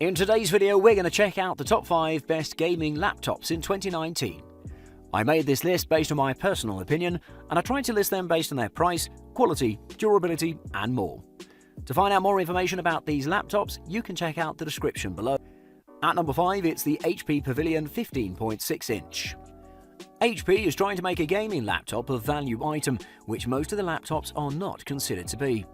In today's video, we're going to check out the top 5 best gaming laptops in 2019. I made this list based on my personal opinion, and I tried to list them based on their price, quality, durability, and more. To find out more information about these laptops, you can check out the description below. At number 5, it's the HP Pavilion 15.6-inch. HP is trying to make a gaming laptop a value item, which most of the laptops are not considered to be.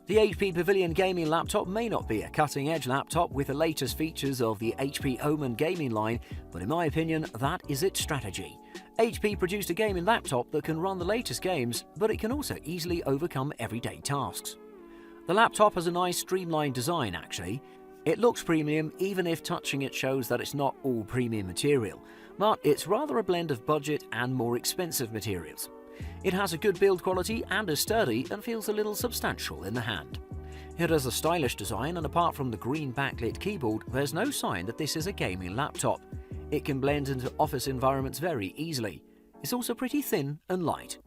The HP Pavilion gaming laptop may not be a cutting-edge laptop with the latest features of the HP Omen gaming line, but in my opinion, that is its strategy. HP produced a gaming laptop that can run the latest games, but it can also easily overcome everyday tasks. The laptop has a nice streamlined design actually. It looks premium even if touching it shows that it's not all premium material, but it's rather a blend of budget and more expensive materials. It has a good build quality and is sturdy and feels a little substantial in the hand. It has a stylish design, and apart from the green backlit keyboard, there's no sign that this is a gaming laptop. It can blend into office environments very easily. It's also pretty thin and light.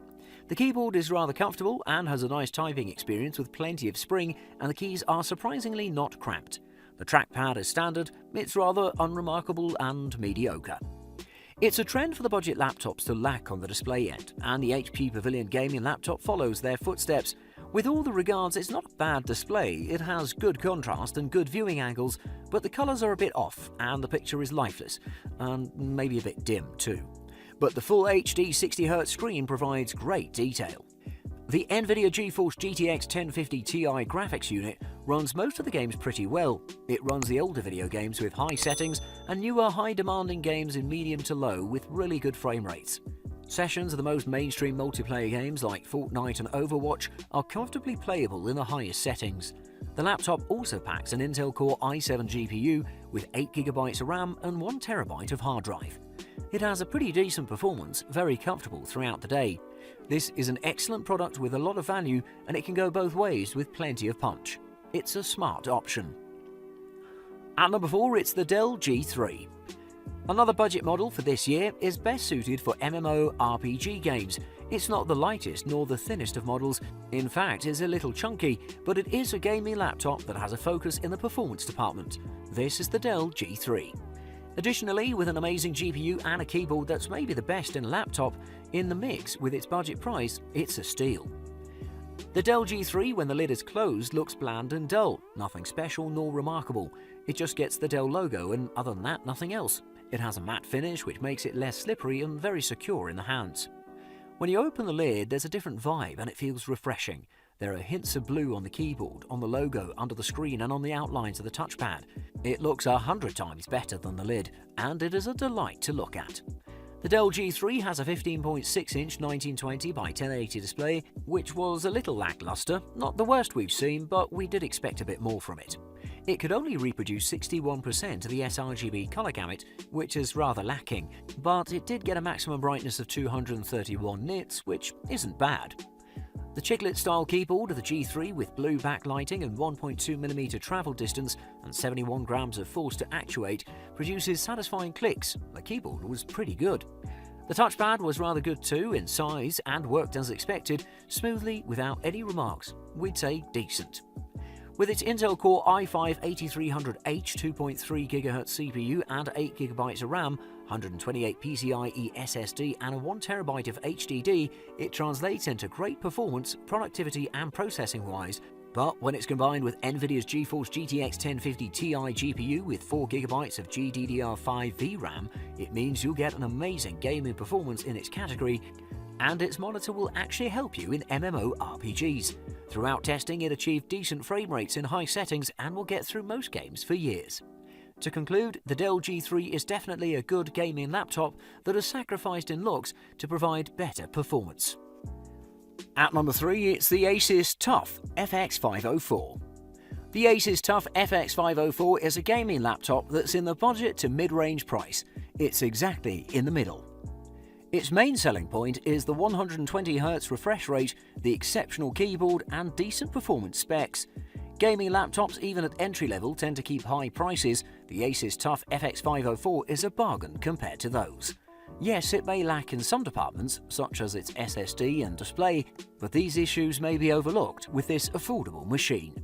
The keyboard is rather comfortable and has a nice typing experience with plenty of spring, and the keys are surprisingly not cramped. The trackpad is standard, it's rather unremarkable and mediocre. It's a trend for the budget laptops to lack on the display end, and the HP Pavilion gaming laptop follows their footsteps. With all the regards, it's not a bad display. It has good contrast and good viewing angles, but the colours are a bit off and the picture is lifeless, and maybe a bit dim too. But the full HD 60Hz screen provides great detail. The NVIDIA GeForce GTX 1050 Ti graphics unit runs most of the games pretty well. It runs the older video games with high settings and newer high-demanding games in medium to low with really good frame rates. Sessions of the most mainstream multiplayer games like Fortnite and Overwatch are comfortably playable in the highest settings. The laptop also packs an Intel Core i7 GPU with 8GB of RAM and 1TB of hard drive. It has a pretty decent performance, very comfortable throughout the day. This is an excellent product with a lot of value, and it can go both ways with plenty of punch. It's a smart option. At number 4, it's the Dell G3. Another budget model for this year is best suited for MMO RPG games. It's not the lightest nor the thinnest of models. In fact, it's a little chunky, but it is a gaming laptop that has a focus in the performance department. This is the Dell G3. Additionally, with an amazing GPU and a keyboard that's maybe the best in a laptop, in the mix with its budget price, it's a steal. The Dell G3, when the lid is closed, looks bland and dull, nothing special nor remarkable. It just gets the Dell logo, and other than that, nothing else. It has a matte finish which makes it less slippery and very secure in the hands. When you open the lid, there's a different vibe and it feels refreshing. There are hints of blue on the keyboard, on the logo, under the screen and on the outlines of the touchpad. It looks 100 times better than the lid, and it is a delight to look at. The Dell G3 has a 15.6-inch 1920 by 1080 display, which was a little lackluster, not the worst we've seen, but we did expect a bit more from it. It could only reproduce 61% of the sRGB color gamut, which is rather lacking, but it did get a maximum brightness of 231 nits, which isn't bad. The chiclet-style keyboard of the G3 with blue backlighting and 1.2mm travel distance and 71 grams of force to actuate produces satisfying clicks. The keyboard was pretty good. The touchpad was rather good too in size and worked as expected, smoothly without any remarks. We'd say decent. With its Intel Core i5-8300H 2.3GHz CPU and 8GB of RAM, 128 PCIe SSD and a 1TB of HDD, it translates into great performance, productivity and processing-wise. But when it's combined with NVIDIA's GeForce GTX 1050 Ti GPU with 4GB of GDDR5 VRAM, it means you'll get an amazing gaming performance in its category, and its monitor will actually help you in MMORPGs. Throughout testing, it achieved decent frame rates in high settings and will get through most games for years. To conclude, the Dell G3 is definitely a good gaming laptop that has sacrificed in looks to provide better performance. At number 3, it's the Asus TUF FX504. The Asus TUF FX504 is a gaming laptop that's in the budget to mid-range price. It's exactly in the middle. Its main selling point is the 120Hz refresh rate, the exceptional keyboard and decent performance specs. Gaming laptops, even at entry level, tend to keep high prices. The Asus TUF FX504 is a bargain compared to those. Yes, it may lack in some departments, such as its SSD and display, but these issues may be overlooked with this affordable machine.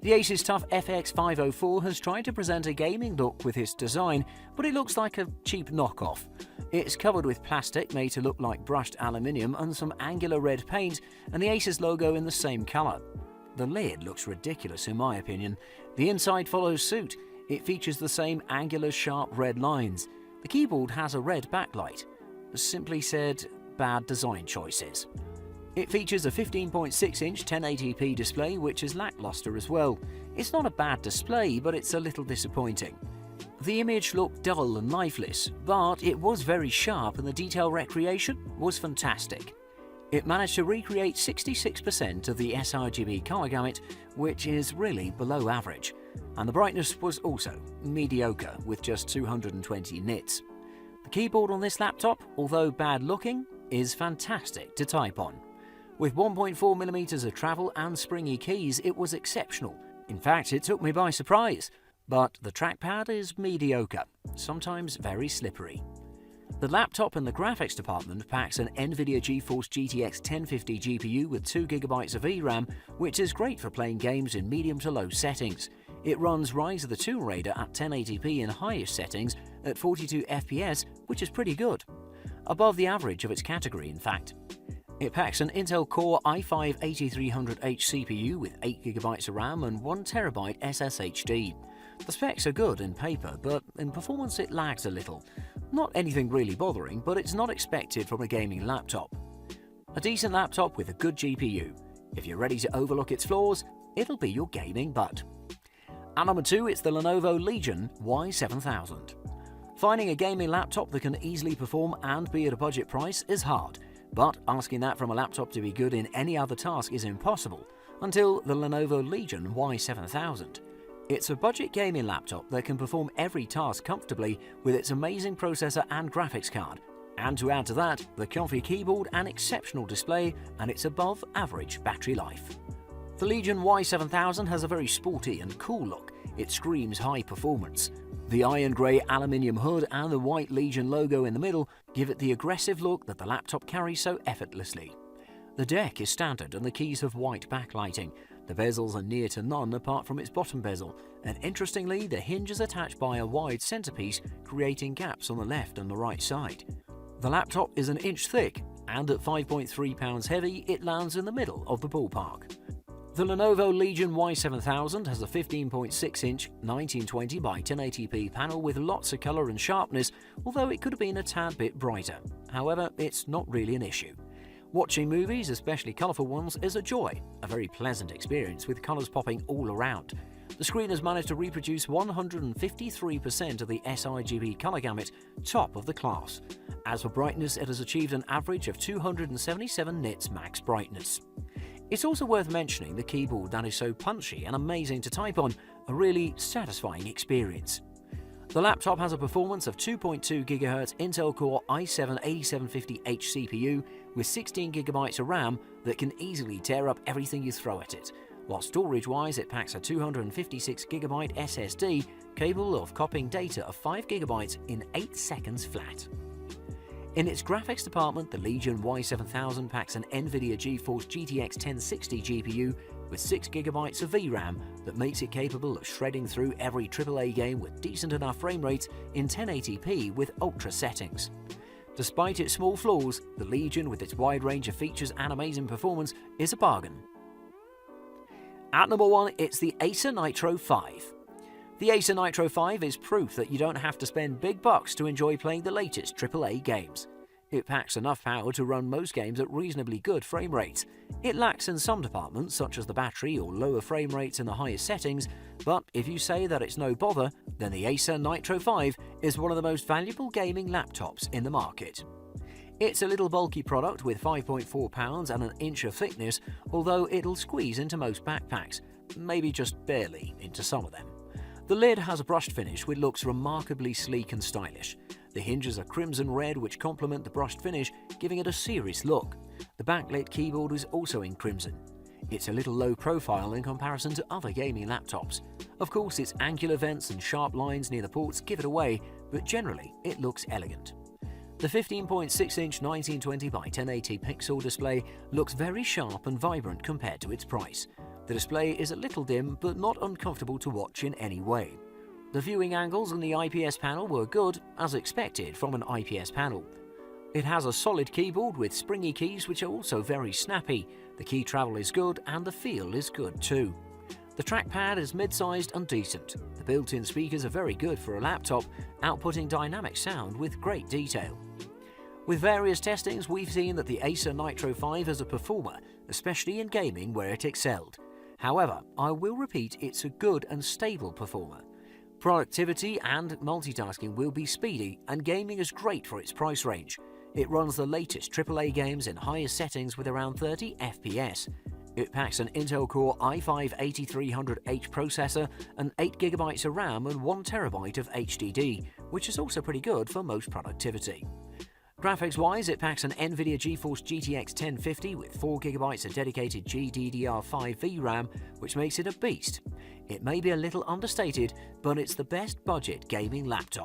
The Asus TUF FX504 has tried to present a gaming look with its design, but it looks like a cheap knockoff. It's covered with plastic made to look like brushed aluminium and some angular red paint, and the Asus logo in the same colour. The lid looks ridiculous in my opinion. The inside follows suit. It features the same angular sharp red lines. The keyboard has a red backlight. Simply said, bad design choices. It features a 15.6-inch 1080p display, which is lackluster as well. It's not a bad display, but it's a little disappointing. The image looked dull and lifeless, but it was very sharp and the detail recreation was fantastic. It managed to recreate 66% of the sRGB color gamut, which is really below average, and the brightness was also mediocre with just 220 nits. The keyboard on this laptop, although bad looking, is fantastic to type on. With 1.4mm of travel and springy keys, it was exceptional. In fact, it took me by surprise. But the trackpad is mediocre, sometimes very slippery. The laptop in the graphics department packs an NVIDIA GeForce GTX 1050 GPU with 2GB of VRAM, which is great for playing games in medium to low settings. It runs Rise of the Tomb Raider at 1080p in highest settings at 42 FPS, which is pretty good. Above the average of its category, in fact. It packs an Intel Core i5-8300H CPU with 8GB of RAM and 1TB SSHD. The specs are good in paper, but in performance it lags a little. Not anything really bothering, but it's not expected from a gaming laptop. A decent laptop with a good GPU. If you're ready to overlook its flaws, it'll be your gaming bud. At number 2, it's the Lenovo Legion Y7000. Finding a gaming laptop that can easily perform and be at a budget price is hard, but asking that from a laptop to be good in any other task is impossible until the Lenovo Legion Y7000. It's a budget gaming laptop that can perform every task comfortably with its amazing processor and graphics card. And to add to that, the comfy keyboard and exceptional display and its above average battery life. The Legion Y7000 has a very sporty and cool look. It screams high performance. The iron grey aluminium hood and the white Legion logo in the middle give it the aggressive look that the laptop carries so effortlessly. The deck is standard and the keys have white backlighting. The bezels are near to none apart from its bottom bezel, and interestingly the hinge is attached by a wide centerpiece, creating gaps on the left and the right side. The laptop is an inch thick, and at 5.3 pounds heavy it lands in the middle of the ballpark. The Lenovo Legion Y7000 has a 15.6-inch 1920 by 1080p panel with lots of colour and sharpness, although it could have been a tad bit brighter. However, it's not really an issue. Watching movies, especially colourful ones, is a joy, a very pleasant experience with colours popping all around. The screen has managed to reproduce 153% of the sRGB colour gamut, top of the class. As for brightness, it has achieved an average of 277 nits max brightness. It's also worth mentioning the keyboard that is so punchy and amazing to type on, a really satisfying experience. The laptop has a performance of 2.2 GHz Intel Core i7-8750H CPU with 16GB of RAM that can easily tear up everything you throw at it, while storage-wise it packs a 256GB SSD capable of copying data of 5GB in 8 seconds flat. In its graphics department, the Legion Y7000 packs an NVIDIA GeForce GTX 1060 GPU with 6GB of VRAM that makes it capable of shredding through every AAA game with decent enough frame rates in 1080p with ultra settings. Despite its small flaws, the Legion, with its wide range of features and amazing performance, is a bargain. At number 1, it's the Acer Nitro 5. The Acer Nitro 5 is proof that you don't have to spend big bucks to enjoy playing the latest AAA games. It packs enough power to run most games at reasonably good frame rates. It lacks in some departments, such as the battery or lower frame rates in the highest settings, but if you say that it's no bother, then the Acer Nitro 5 is one of the most valuable gaming laptops in the market. It's a little bulky product with 5.4 pounds and an inch of thickness, although it'll squeeze into most backpacks, maybe just barely into some of them. The lid has a brushed finish which looks remarkably sleek and stylish. The hinges are crimson red which complement the brushed finish, giving it a serious look. The backlit keyboard is also in crimson. It's a little low profile in comparison to other gaming laptops. Of course, its angular vents and sharp lines near the ports give it away, but generally it looks elegant. The 15.6-inch 1920 by 1080 pixel display looks very sharp and vibrant compared to its price. The display is a little dim but not uncomfortable to watch in any way. The viewing angles and the IPS panel were good, as expected from an IPS panel. It has a solid keyboard with springy keys which are also very snappy. The key travel is good and the feel is good too. The trackpad is mid-sized and decent. The built-in speakers are very good for a laptop, outputting dynamic sound with great detail. With various testings, we've seen that the Acer Nitro 5 is a performer, especially in gaming where it excelled. However, I will repeat, it's a good and stable performer. Productivity and multitasking will be speedy, and gaming is great for its price range. It runs the latest AAA games in highest settings with around 30 FPS. It packs an Intel Core i5-8300H processor and 8GB of RAM and 1TB of HDD, which is also pretty good for most productivity. Graphics-wise, it packs an NVIDIA GeForce GTX 1050 with 4GB of dedicated GDDR5 VRAM, which makes it a beast. It may be a little understated, but it's the best budget gaming laptop.